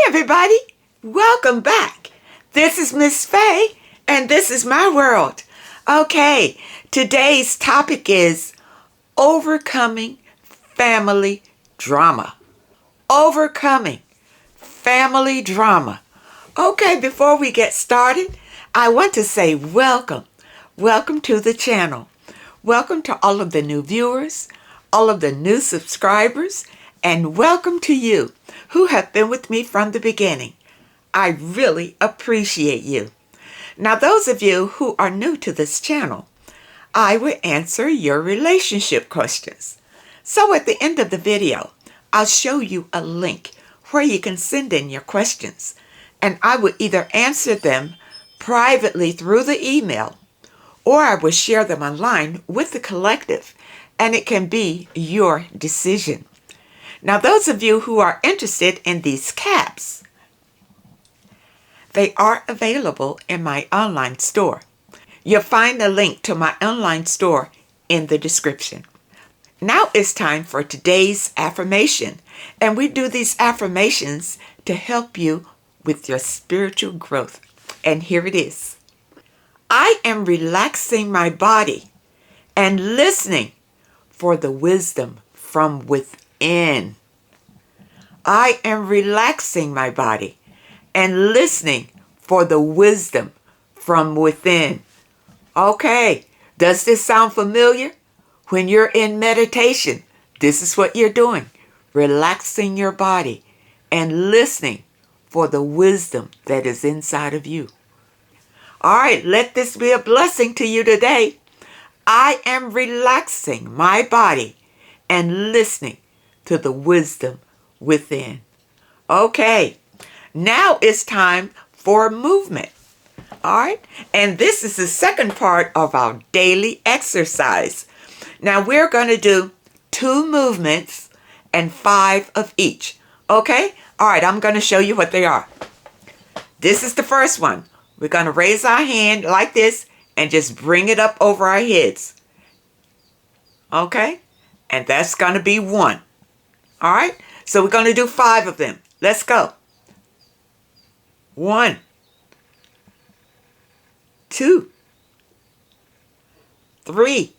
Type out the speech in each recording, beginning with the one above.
everybody, welcome back. This is Miss Faye, and this is my world. Okay, today's topic is overcoming family drama. Overcoming family drama. Okay, before we get started, I want to say welcome. Welcome to the channel. Welcome to all of the new viewers, all of the new subscribers, and welcome to you who have been with me from the beginning. I really appreciate you. Now, those of you who are new to this channel, I will answer your relationship questions. So at the end of the video, I'll show you a link where you can send in your questions, and I will either answer them privately through the email, or I will share them online with the collective, and it can be your decision. Now, those of you who are interested in these caps, they are available in my online store. You'll find the link to my online store in the description. Now it's time for today's affirmation, and we do these affirmations to help you with your spiritual growth. And here it is. I am relaxing my body and listening for the wisdom from within. I am relaxing my body and listening for the wisdom from within. Okay, does this sound familiar? When you're in meditation, this is what you're doing. Relaxing your body and listening for the wisdom that is inside of you. All right, let this be a blessing to you today. I am relaxing my body and listening to the wisdom within. Okay, now it's time for movement. All right, and this is the second part of our daily exercise. Now we're going to do 2 movements and 5 of each. Okay, all right, I'm going to show you what they are. This is the first one. We're going to raise our hand like this and just bring it up over our heads. Okay, and that's going to be 1. All right, so we're going to do 5 of them. Let's go. 1, 2, 3,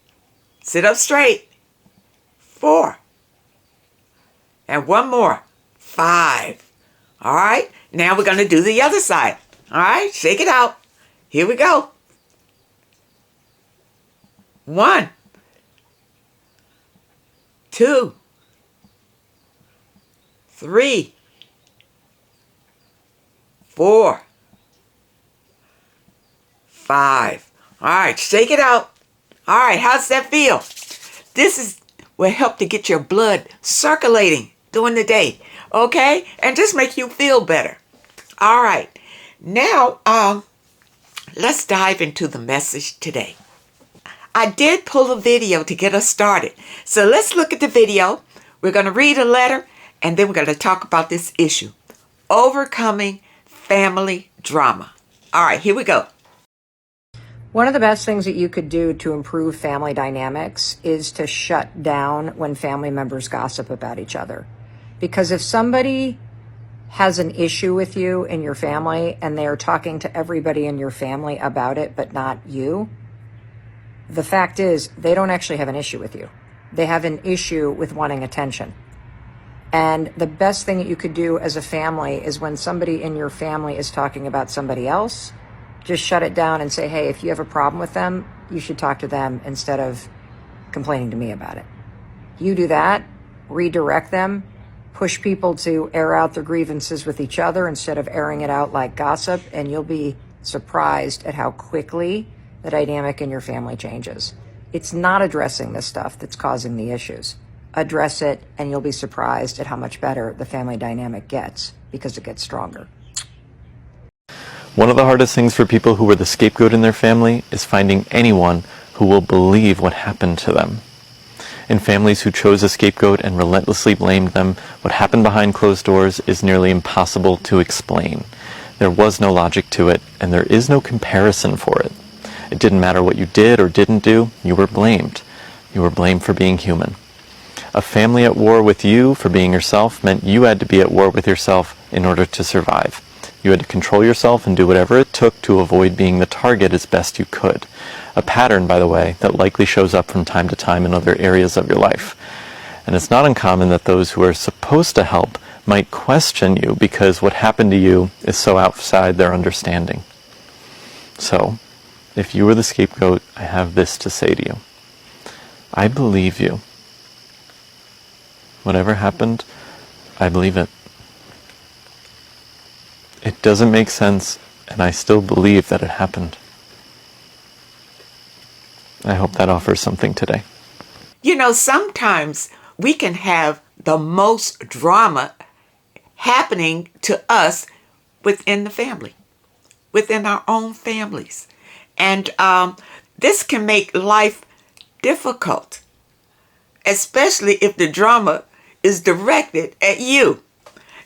sit up straight, 4, and 1 more, 5. All right, now we're going to do the other side. All right, shake it out. Here we go. 1, 2, 3, 4, 5. All right, shake it out. All right, how's that feel? This will help to get your blood circulating during the day, okay? And just make you feel better. All right, now let's dive into the message today. I did pull a video to get us started. So let's look at the video. We're going to read a letter, and then we're going to talk about this issue. Overcoming family drama. All right, here we go. One of the best things that you could do to improve family dynamics is to shut down when family members gossip about each other. Because if somebody has an issue with you in your family and they are talking to everybody in your family about it, but not you, the fact is they don't actually have an issue with you. They have an issue with wanting attention. And the best thing that you could do as a family is when somebody in your family is talking about somebody else, just shut it down and say, hey, if you have a problem with them, you should talk to them instead of complaining to me about it. You do that, redirect them, push people to air out their grievances with each other instead of airing it out like gossip, and you'll be surprised at how quickly the dynamic in your family changes. It's not addressing this stuff that's causing the issues. Address it, and you'll be surprised at how much better the family dynamic gets because it gets stronger. One of the hardest things for people who were the scapegoat in their family is finding anyone who will believe what happened to them. In families who chose a scapegoat and relentlessly blamed them, what happened behind closed doors is nearly impossible to explain. There was no logic to it, and there is no comparison for it. It didn't matter what you did or didn't do, you were blamed. You were blamed for being human. A family at war with you for being yourself meant you had to be at war with yourself in order to survive. You had to control yourself and do whatever it took to avoid being the target as best you could. A pattern, by the way, that likely shows up from time to time in other areas of your life. And it's not uncommon that those who are supposed to help might question you because what happened to you is so outside their understanding. So, if you were the scapegoat, I have this to say to you. I believe you. Whatever happened, I believe it. It doesn't make sense, and I still believe that it happened. I hope that offers something today. You know, sometimes we can have the most drama happening to us within the family, within our own families. And this can make life difficult, especially if the drama is directed at you.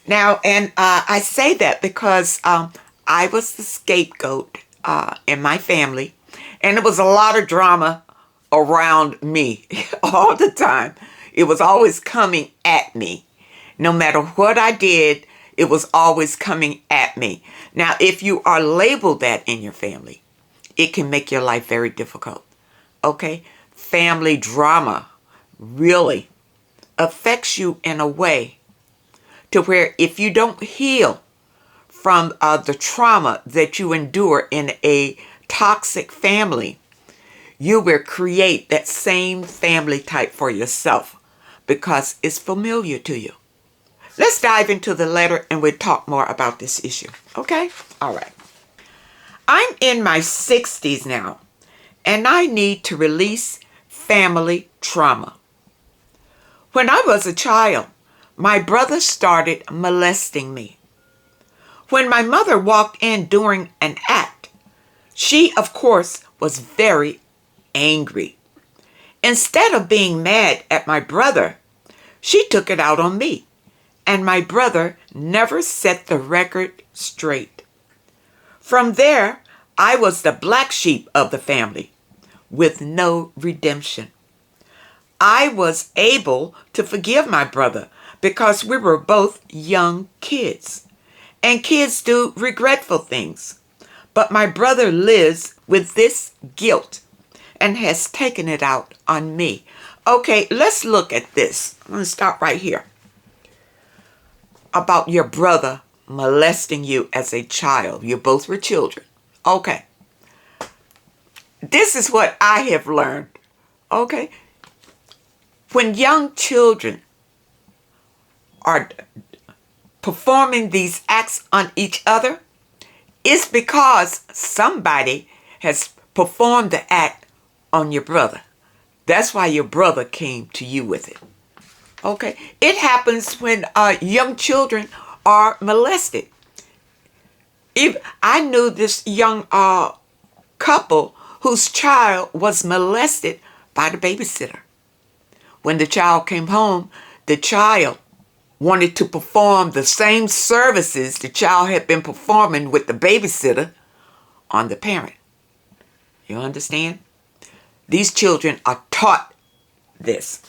Now, and I say that because I was the scapegoat in my family, and it was a lot of drama around me all the time. It was always coming at me. No matter what I did, it was always coming at me. Now, if you are labeled that in your family, it can make your life very difficult. Okay? Family drama really affects you in a way to where if you don't heal from the trauma that you endure in a toxic family, you will create that same family type for yourself because it's familiar to you. Let's dive into the letter and we'll talk more about this issue. Okay? All right. I'm in my 60s now, and I need to release family trauma. When I was a child, my brother started molesting me. When my mother walked in during an act, she, of course, was very angry. Instead of being mad at my brother, she took it out on me, and my brother never set the record straight. From there, I was the black sheep of the family, with no redemption. I was able to forgive my brother because we were both young kids, and kids do regretful things. But my brother lives with this guilt and has taken it out on me. Okay, let's look at this. I'm going to stop right here. About your brother molesting you as a child. You both were children. Okay. This is what I have learned. Okay. When young children are performing these acts on each other, it's because somebody has performed the act on your brother. That's why your brother came to you with it. Okay? It happens when young children are molested. I knew this young couple whose child was molested by the babysitter. When the child came home, the child wanted to perform the same services the child had been performing with the babysitter on the parent. You understand? These children are taught this.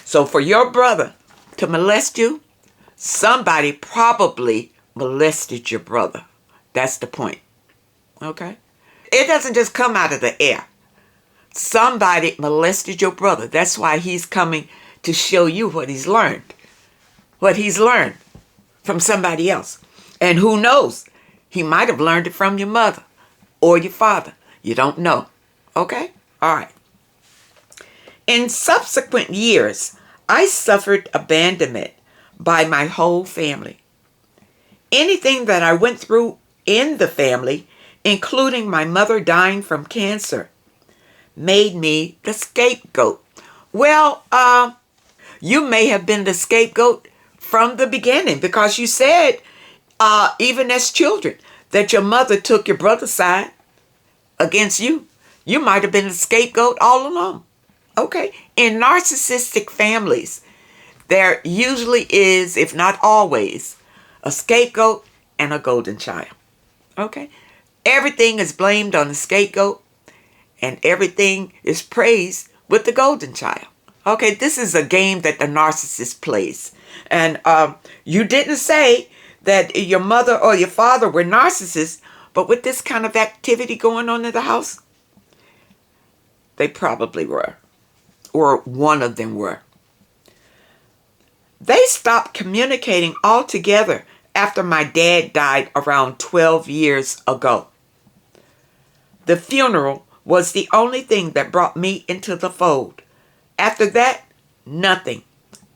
So for your brother to molest you, somebody probably molested your brother. That's the point. Okay? It doesn't just come out of the air. Somebody molested your brother. That's why he's coming to show you what he's learned. What he's learned from somebody else. And who knows? He might have learned it from your mother or your father. You don't know. Okay? All right. In subsequent years, I suffered abandonment by my whole family. Anything that I went through in the family, including my mother dying from cancer, made me the scapegoat. Well, you may have been the scapegoat from the beginning because you said, even as children, that your mother took your brother's side against you. You might have been the scapegoat all along. Okay? In narcissistic families, there usually is, if not always, a scapegoat and a golden child. Okay? Everything is blamed on the scapegoat and everything is praised with the golden child. Okay, this is a game that the narcissist plays. And you didn't say that your mother or your father were narcissists, but with this kind of activity going on in the house, they probably were, or one of them were. They stopped communicating altogether after my dad died around 12 years ago. The funeral was the only thing that brought me into the fold. After that, nothing.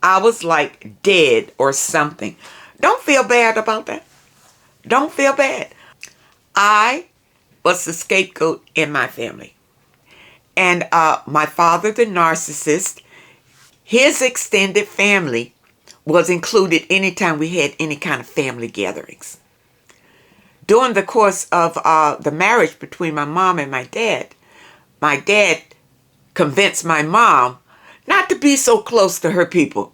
I was like dead or something. Don't feel bad about that. Don't feel bad. I was the scapegoat in my family. And my father, the narcissist, his extended family was included anytime we had any kind of family gatherings. During the course of the marriage between my mom and my dad convinced my mom not to be so close to her people.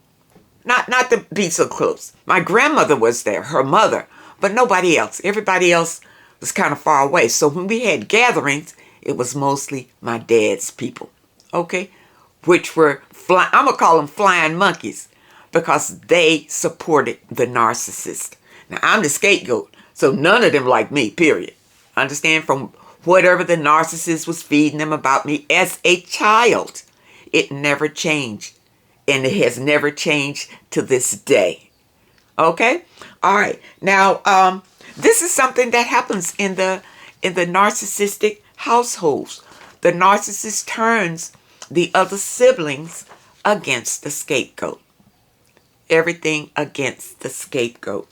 Not to be so close. My grandmother was there, her mother, but nobody else. Everybody else was kind of far away. So when we had gatherings, it was mostly my dad's people, okay? Which were, I'm going to call them flying monkeys, because they supported the narcissist. Now, I'm the scapegoat, so none of them like me, period. Understand? From whatever the narcissist was feeding them about me as a child, it never changed. And it has never changed to this day. Okay? All right. Now, this is something that happens in the narcissistic households. The narcissist turns the other siblings against the scapegoat. Everything against the scapegoat.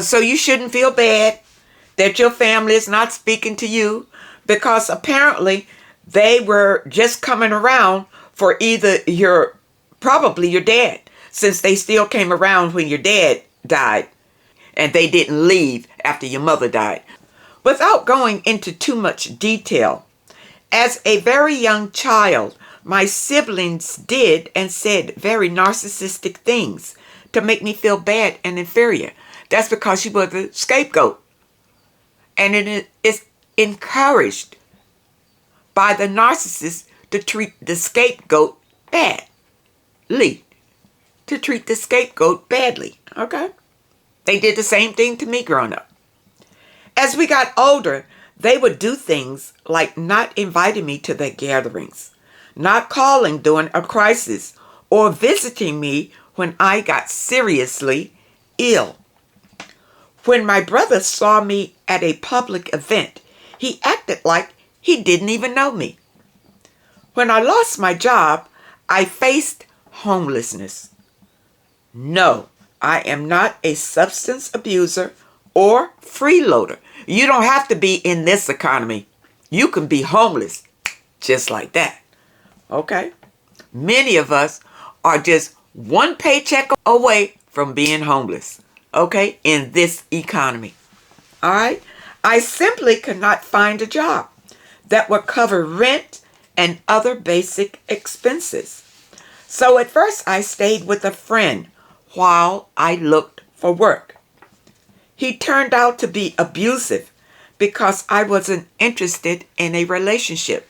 So you shouldn't feel bad that your family is not speaking to you, because apparently they were just coming around for either probably your dad, since they still came around when your dad died and they didn't leave after your mother died. Without going into too much detail, as a very young child, my siblings did and said very narcissistic things to make me feel bad and inferior. That's because you were the scapegoat. And it is encouraged by the narcissist to treat the scapegoat badly. To treat the scapegoat badly, okay? They did the same thing to me growing up. As we got older, they would do things like not inviting me to their gatherings, not calling during a crisis, or visiting me when I got seriously ill. When my brother saw me at a public event, he acted like he didn't even know me. When I lost my job, I faced homelessness. No, I am not a substance abuser or freeloader. You don't have to be in this economy. You can be homeless just like that. Okay? Many of us are just one paycheck away from being homeless. Okay? In this economy. All right? I simply could not find a job that would cover rent and other basic expenses. So at first I stayed with a friend while I looked for work. He turned out to be abusive because I wasn't interested in a relationship.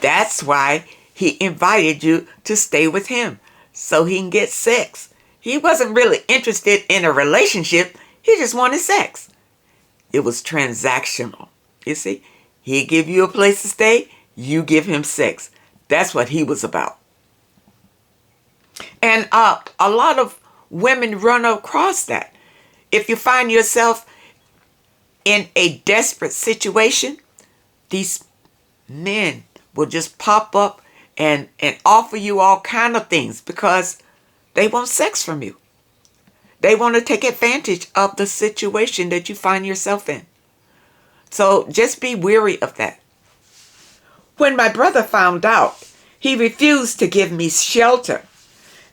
That's why he invited you to stay with him, so he can get sex. He wasn't really interested in a relationship. He just wanted sex. It was transactional. You see, he'd give you a place to stay, you give him sex. That's what he was about. And a lot of women run across that. If you find yourself in a desperate situation, these men will just pop up and offer you all kind of things because they want sex from you. They want to take advantage of the situation that you find yourself in. So just be wary of that. When my brother found out, he refused to give me shelter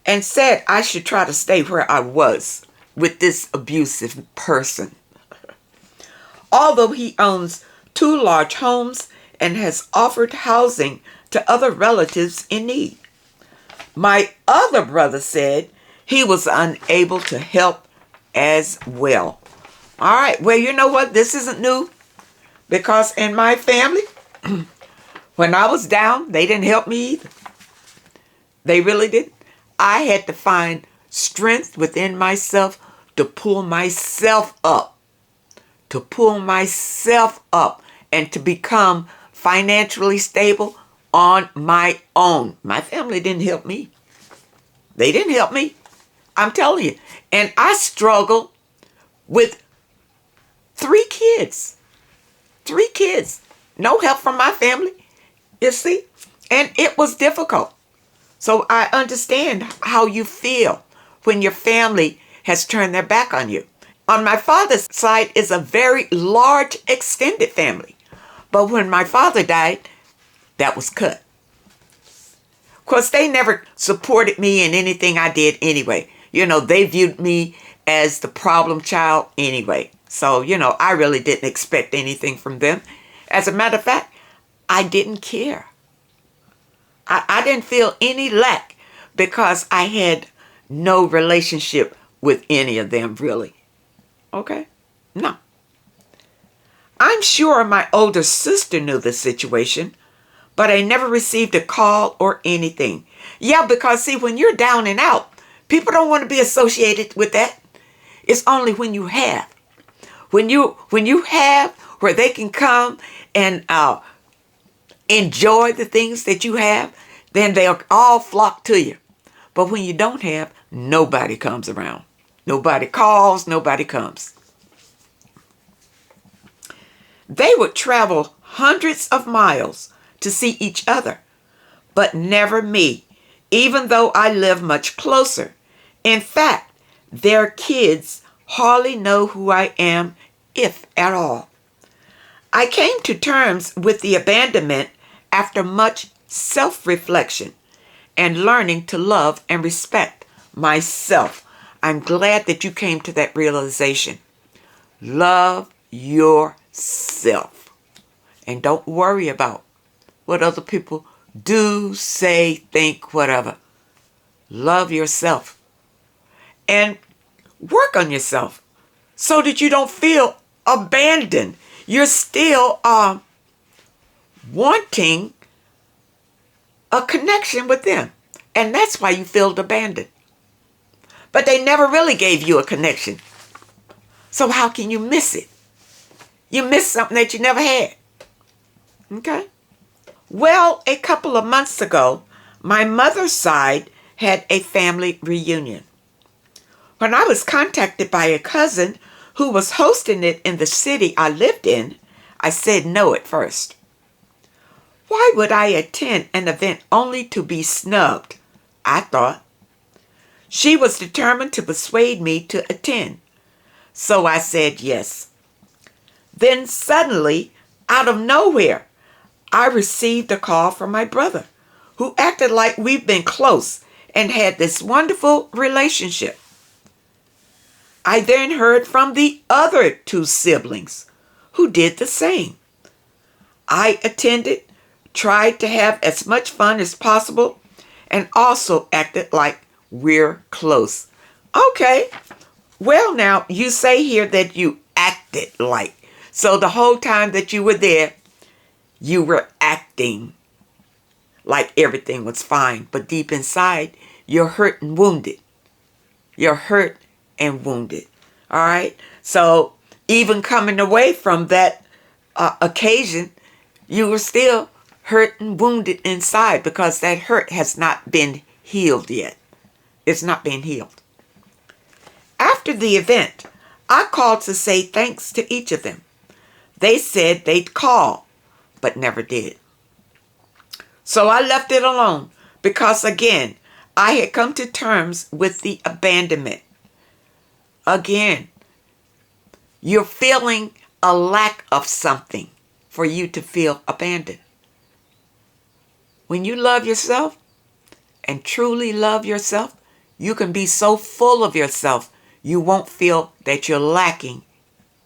and said I should try to stay where I was with this abusive person. Although he owns 2 large homes and has offered housing to other relatives in need. My other brother said he was unable to help as well. All right, well, you know what? This isn't new, because in my family, when I was down, they didn't help me either. They really didn't. I had to find strength within myself to pull myself up, and to become financially stable on my own. My family didn't help me. They didn't help me. I'm telling you. And I struggled with 3 kids. 3 kids. No help from my family, you see? And it was difficult. So I understand how you feel when your family has turned their back on you. On my father's side is a very large extended family. But when my father died, that was cut. Of course, they never supported me in anything I did anyway. They viewed me as the problem child anyway. So, I really didn't expect anything from them. As a matter of fact, I didn't care. I didn't feel any lack because I had no relationship with any of them, really. Okay? No. I'm sure my older sister knew the situation, but I never received a call or anything. Yeah, because see, when you're down and out, people don't want to be associated with that. It's only when you have. When you have where they can come and enjoy the things that you have, then they'll all flock to you. But when you don't have, nobody comes around. Nobody calls, nobody comes. They would travel hundreds of miles to see each other, but never me, even though I live much closer. In fact, their kids hardly know who I am, if at all. I came to terms with the abandonment after much self-reflection and learning to love and respect myself. I'm glad that you came to that realization. Love yourself. And don't worry about what other people do, say, think, whatever. Love yourself. And work on yourself so that you don't feel abandoned. You're still wanting a connection with them. And that's why you feel abandoned. But they never really gave you a connection. So how can you miss it? You missed something that you never had. Okay? Well, a couple of months ago, my mother's side had a family reunion. When I was contacted by a cousin who was hosting it in the city I lived in, I said no at first. Why would I attend an event only to be snubbed? I thought. She was determined to persuade me to attend. So I said yes. Then suddenly, out of nowhere, I received a call from my brother, who acted like we've been close and had this wonderful relationship. I then heard from the other 2 siblings who did the same. I attended, tried to have as much fun as possible, and also acted like we're close. Okay, well now, you say here that you acted like. So the whole time that you were there, you were acting like everything was fine. But deep inside, you're hurt and wounded. You're hurt and wounded. All right? So even coming away from that occasion, you were still hurt and wounded inside because that hurt has not been healed yet. It's not been healed. After the event, I called to say thanks to each of them. They said they'd call, but never did. So I left it alone because, again, I had come to terms with the abandonment. Again, you're feeling a lack of something for you to feel abandoned. When you love yourself and truly love yourself, you can be so full of yourself, you won't feel that you're lacking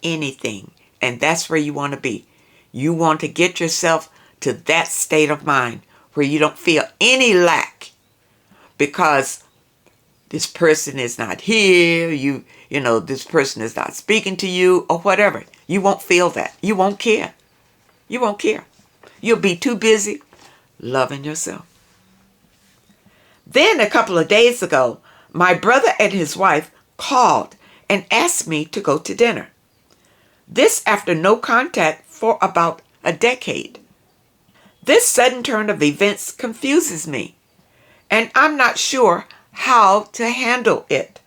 anything. And that's where you want to be. You want to get yourself to that state of mind where you don't feel any lack because this person is not here, you know, this person is not speaking to you or whatever. You won't feel that. You won't care. You won't care. You'll be too busy loving yourself. Then a couple of days ago, my brother and his wife called and asked me to go to dinner. This after no contact for about a decade. This sudden turn of events confuses me, and I'm not sure how to handle it.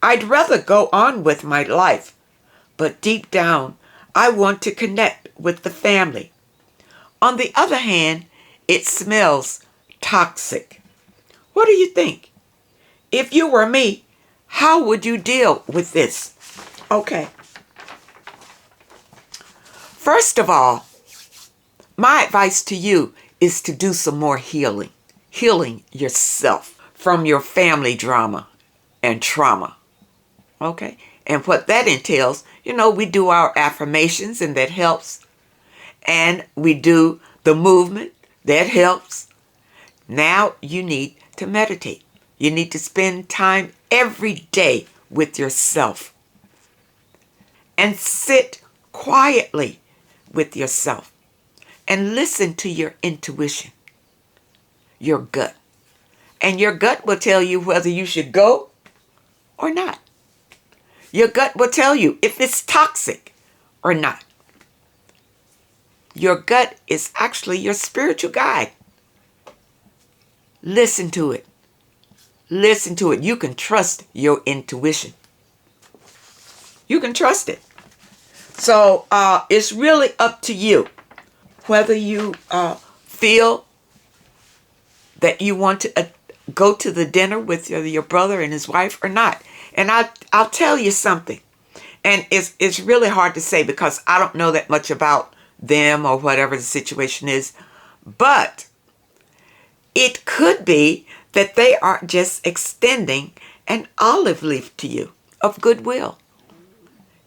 I'd rather go on with my life, but deep down, I want to connect with the family. On the other hand, it smells toxic. What do you think? If you were me, how would you deal with this? Okay. First of all, my advice to you is to do some more healing. Healing yourself from your family drama and trauma. Okay? And what that entails, we do our affirmations and that helps. And we do the movement, that helps. Now you need to meditate. You need to spend time every day with yourself. And sit quietly with yourself. And listen to your intuition, your gut. And your gut will tell you whether you should go or not. Your gut will tell you if it's toxic or not. Your gut is actually your spiritual guide. Listen to it. Listen to it. You can trust your intuition. You can trust it. So it's really up to you whether you feel that you want to go to the dinner with your brother and his wife or not. And I'll tell you something. And it's really hard to say because I don't know that much about them or whatever the situation is. But it could be that they are just extending an olive leaf to you of goodwill.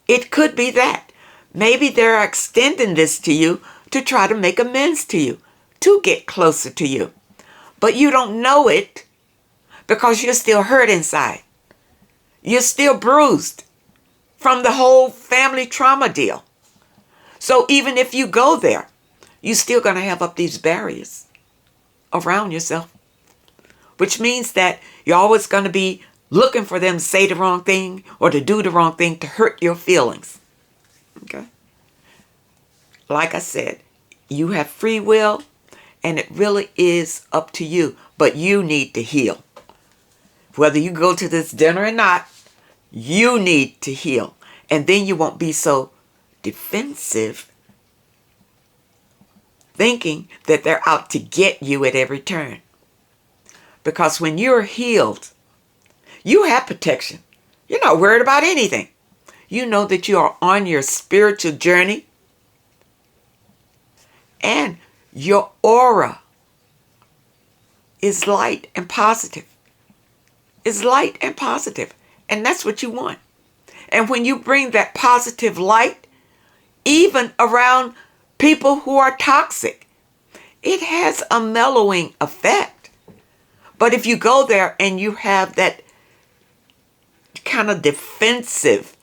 It could be that. Maybe they're extending this to you to try to make amends to you, to get closer to you. But you don't know it because you're still hurt inside. You're still bruised from the whole family trauma deal. So even if you go there, you're still going to have up these barriers around yourself, which means that you're always going to be looking for them to say the wrong thing or to do the wrong thing to hurt your feelings. Okay? Like I said, you have free will and it really is up to you, but you need to heal. Whether you go to this dinner or not, you need to heal. And then you won't be so defensive, thinking that they're out to get you at every turn. Because when you're healed, you have protection. You're not worried about anything. You know that you are on your spiritual journey. And your aura is light and positive. It's light and positive. And that's what you want. And when you bring that positive light, even around people who are toxic, it has a mellowing effect. But if you go there and you have that kind of defensive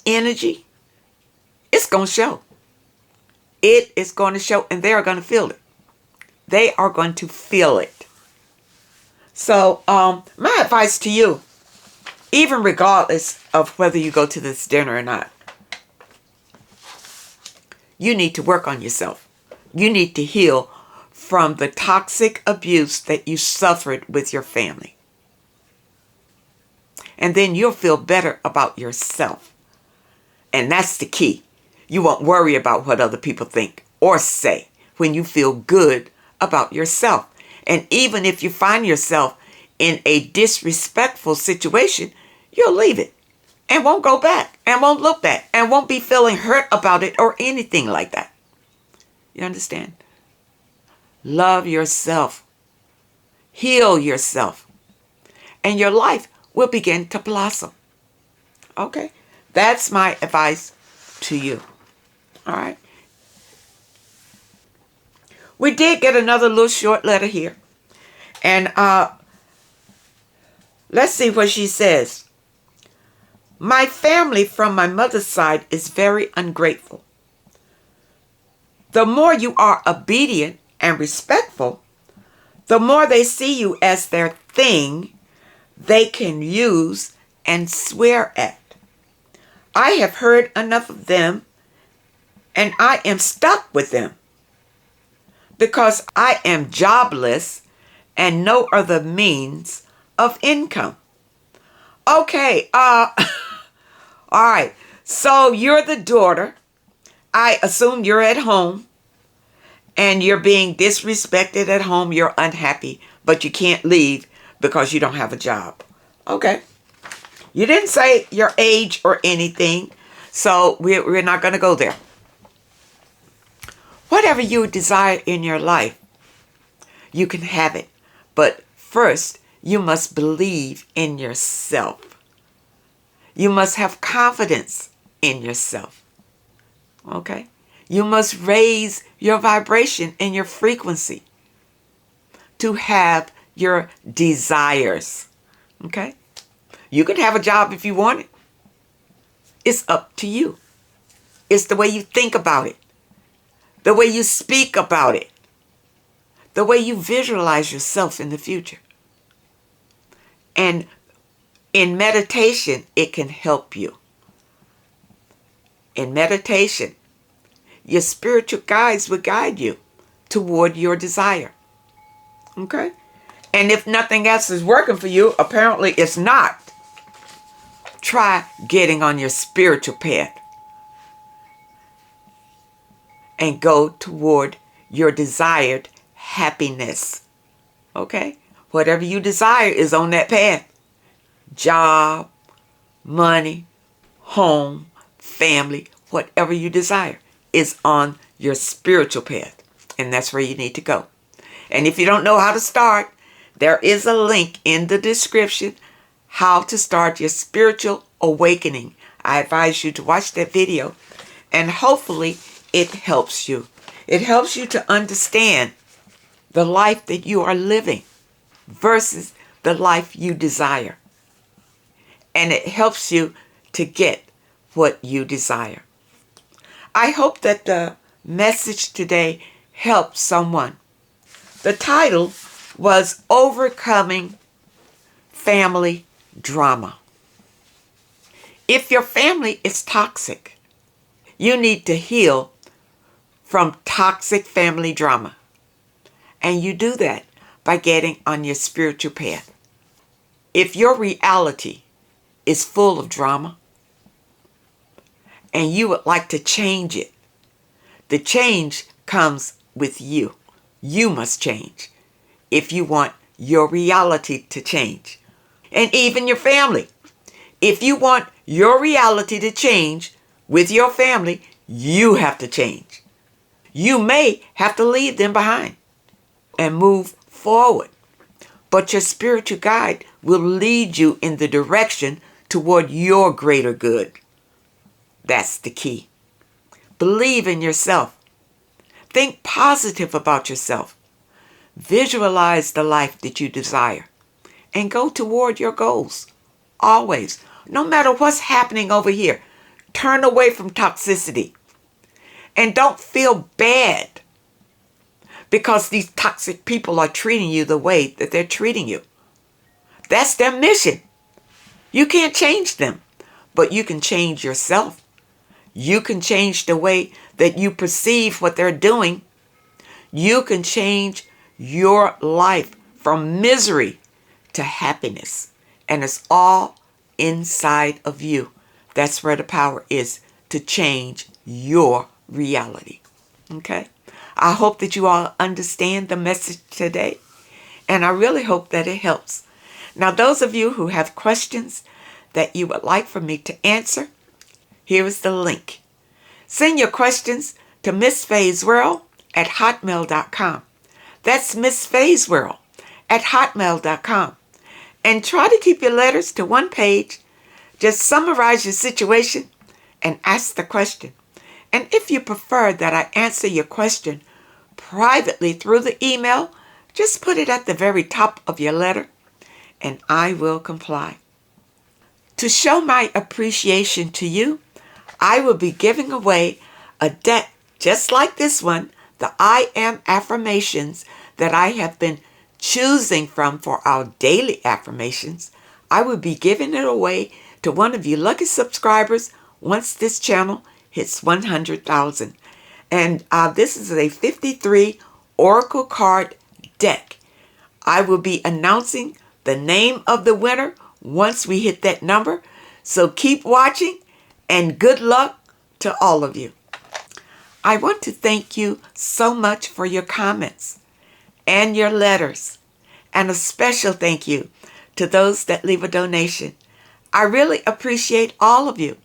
energy, it's going to show. It is going to show, and they are going to feel it. They are going to feel it. So my advice to you, even regardless of whether you go to this dinner or not, you need to work on yourself. You need to heal from the toxic abuse that you suffered with your family. And then you'll feel better about yourself. And that's the key. You won't worry about what other people think or say when you feel good about yourself. And even if you find yourself in a disrespectful situation, you'll leave it and won't go back and won't look back and won't be feeling hurt about it or anything like that. You understand? Love yourself. Heal yourself. And your life will begin to blossom. Okay? That's my advice to you. All right? We did get another little short letter here. And let's see what she says. My family from my mother's side is very ungrateful. The more you are obedient and respectful, The more they see you as their thing, they can use and swear at. I have heard enough of them, and I am stuck with them because I am jobless and no other means of income. Okay, all right. So you're the daughter. I assume you're at home and you're being disrespected at home. You're unhappy, but you can't leave because you don't have a job. Okay. You didn't say your age or anything, so we're not going to go there. Whatever you desire in your life, you can have it. But first, you must believe in yourself. You must have confidence in yourself. Okay? You must raise your vibration and your frequency to have your desires. Okay? You can have a job if you want it. It's up to you. It's the way you think about it, the way you speak about it, the way you visualize yourself in the future. And in meditation, it can help you. In meditation, your spiritual guides will guide you toward your desire. Okay? And if nothing else is working for you, apparently it's not. Try getting on your spiritual path and go toward your desired happiness. Okay? Whatever you desire is on that path. Job, money, home, family, whatever you desire is on your spiritual path. And that's where you need to go. And if you don't know how to start, there is a link in the description how to start your spiritual awakening. I advise you to watch that video and hopefully it helps you. It helps you to understand the life that you are living versus the life you desire. And it helps you to get what you desire. I hope that the message today helped someone. The title was Overcoming Family Drama. If your family is toxic, you need to heal from toxic family drama. And you do that by getting on your spiritual path. If your reality is full of drama and you would like to change it, the change comes with you. You must change if you want your reality to change. And even your family. If you want your reality to change with your family, you have to change. You may have to leave them behind and move forward. But your spiritual guide will lead you in the direction toward your greater good. That's the key. Believe in yourself. Think positive about yourself. Visualize the life that you desire and go toward your goals. Always. No matter what's happening over here, turn away from toxicity. And don't feel bad because these toxic people are treating you the way that they're treating you. That's their mission. You can't change them, but you can change yourself. You can change the way that you perceive what they're doing. You can change your life from misery to happiness. And it's all inside of you. That's where the power is, to change your reality. Okay? I hope that you all understand the message today. And I really hope that it helps. Now, those of you who have questions that you would like for me to answer, here is the link. Send your questions to MissFayesWorld@hotmail.com. That's MissFayesWorld@hotmail.com. And try to keep your letters to one page. Just summarize your situation and ask the question. And if you prefer that I answer your question privately through the email, just put it at the very top of your letter and I will comply. To show my appreciation to you, I will be giving away a deck just like this one, the I Am affirmations that I have been choosing from for our daily affirmations, I will be giving it away to one of you lucky subscribers once this channel hits 100,000. And this is a 53 Oracle card deck. I will be announcing the name of the winner once we hit that number. So keep watching and good luck to all of you. I want to thank you so much for your comments and your letters. And a special thank you to those that leave a donation. I really appreciate all of you.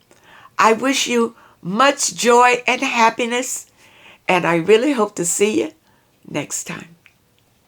I wish you much joy and happiness, and I really hope to see you next time.